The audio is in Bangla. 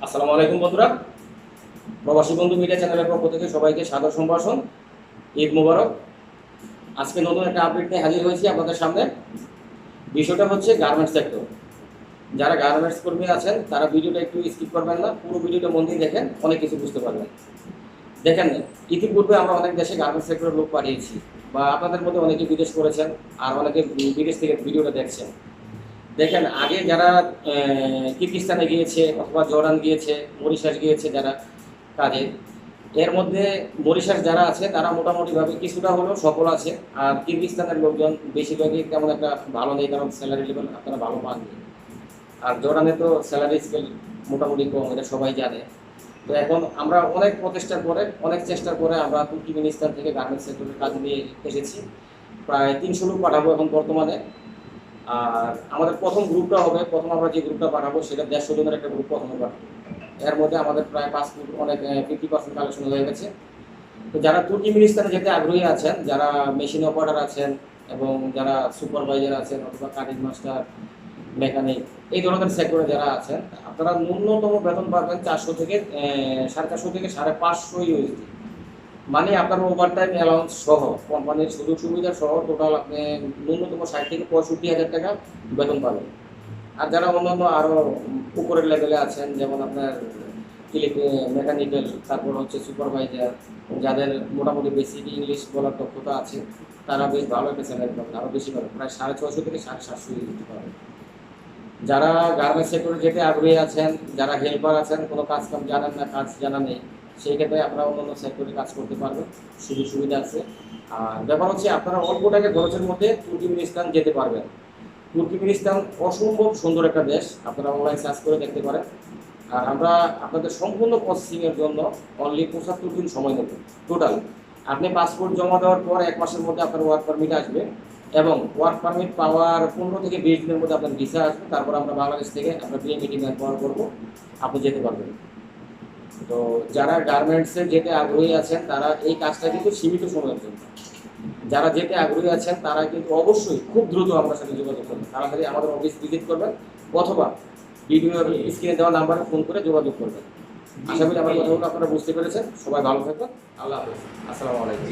আসসালামু আলাইকুম বন্ধুরা, প্রবাসী বন্ধু মিডিয়া চ্যানেলের পক্ষ থেকে সবাইকে সাদর সম্ভাষণ। ঈদ মোবারক। আজকে নতুন একটা আপডেট নিয়ে হাজির হয়েছি আপনাদের সামনে। বিষয়টা হচ্ছে গার্মেন্টস সেক্টর। যারা গার্মেন্টস কর্মী আছেন তারা ভিডিওটা একটু স্কিপ করবেন না, পুরো ভিডিওটা মন দিয়ে দেখেন, অনেক কিছু বুঝতে পারবেন। দেখেন, ইতিপূর্বে আমরা অনেক দেশে গার্মেন্টস সেক্টরের লোক পাঠিয়েছি, বা আপনাদের মধ্যে অনেকে বিদেশ করেছেন, আর অনেকে বিদেশ থেকে ভিডিওটা দেখছেন। দেখেন, আগে যারা কিরগিজস্তানে গিয়েছে অথবা জর্ডান গিয়েছে, মরিশাস গিয়েছে যারা কাজে, এর মধ্যে মরিশাস যারা আছে তারা মোটামুটিভাবে কিছুটা হলেও সফল আছে। আর কিরগিজস্তানের লোকজন বেশিরভাগই তেমন একটা ভালো নেই, কারণ স্যালারি লেভেল আপনারা ভালো পাননি। আর জর্ডানে তো স্যালারি স্কেল মোটামুটি কম, এটা সবাই জানে। তো এখন আমরা অনেক প্রচেষ্টার পরে, অনেক চেষ্টার পরে আমরা তুর্কমেনিস্তান থেকে গার্মেন্টস সেক্টরের কাজ নিয়ে এসেছি। প্রায় 300 লোক পাঠাবো এখন বর্তমানে। আর আমাদের প্রথম গ্রুপটা হবে, প্রথম আমরা যে গ্রুপটা পাঠাবো সেটা 150 জনের একটা গ্রুপ প্রথমে পাঠাবো। এর মধ্যে আমাদের প্রায় 5 ফুট অনেক 50% কালেকশন হয়ে গেছে। তো যারা তুর্কমেনিস্তানে যেতে আগ্রহী আছেন, যারা মেশিন অপারেটর আছেন এবং যারা সুপারভাইজার আছেন অথবা কাটিং মাস্টার, মেকানিক, এই ধরনের সেক্টরে যারা আছেন, আপনারা ন্যূনতম বেতন পাবেন 400 থেকে 450 থেকে 550 ইউএসডি। মানে আপনার ওভারটাইম অ্যালাউন্স সহ, কোম্পানির সুযোগ সুবিধা সহ টোটাল আপনি ন্যূনতম 60 থেকে 65 হাজার টাকা বেতন পাবেন। আর যারা অন্যান্য আরও উপরের লেভেলে আছেন, যেমন আপনার মেকানিক্যাল, তারপর হচ্ছে সুপারভাইজার, যাদের মোটামুটি বেসিক ইংলিশ বলার দক্ষতা আছে, তারা বেশ ভালো একটা স্যালারি পাবেন, আরও বেশি পাবেন, প্রায় 650 থেকে 750 ইউএসডি পাবেন। যারা গার্মেন্টস সেক্টরে যেতে আগ্রহী আছেন, যারা হেল্পার আছেন, কোনো কাজ কাম জানেন না, কাজ জানা নেই, সেই ক্ষেত্রে আপনারা অন্যান্য সেক্টরে কাজ করতে পারবেন, সুযোগ সুবিধা আছে। আর ব্যাপার হচ্ছে আপনারা অল্প টাকা খরচের মধ্যে তুর্কমেনিস্তান যেতে পারবেন। তুর্কমেনিস্তান অসম্ভব সুন্দর একটা দেশ, আপনারা অনলাইন সার্চ করে দেখতে পারেন। আর আমরা আপনাদের সম্পূর্ণ প্রসেসিংয়ের জন্য অনলি 75 দিন সময় নেব টোটাল। আপনি পাসপোর্ট জমা দেওয়ার পর 1 মাসের মধ্যে আপনার ওয়ার্ক পারমিট আসবে, এবং ওয়ার্ক পারমিট পাওয়ার 15 থেকে 20 দিনের মধ্যে আপনার ভিসা আসবে। তারপর আমরা বাংলাদেশ থেকে আপনার বিএমইটি ব্যবহার করবো, আপনি যেতে পারবেন। তো যারা গার্মেন্টসে যেতে আগ্রহী আছেন তারা এই কাজটা কিন্তু সীমিত সময়ের জন্য। যারা যেতে আগ্রহী আছেন তারা কিন্তু অবশ্যই খুব দ্রুত আমার সাথে যোগাযোগ করবেন, তাড়াতাড়ি আমাদের অফিস ভিজিট করবেন, অথবা ভিডিওর স্ক্রিনে দেওয়া নাম্বারে ফোন করে যোগাযোগ করবেন। আশা করি আমার কথাগুলো আপনারা বুঝতে পেরেছেন। সবাই ভালো থাকবেন। আল্লাহ হাফেজ। আসসালামু আলাইকুম।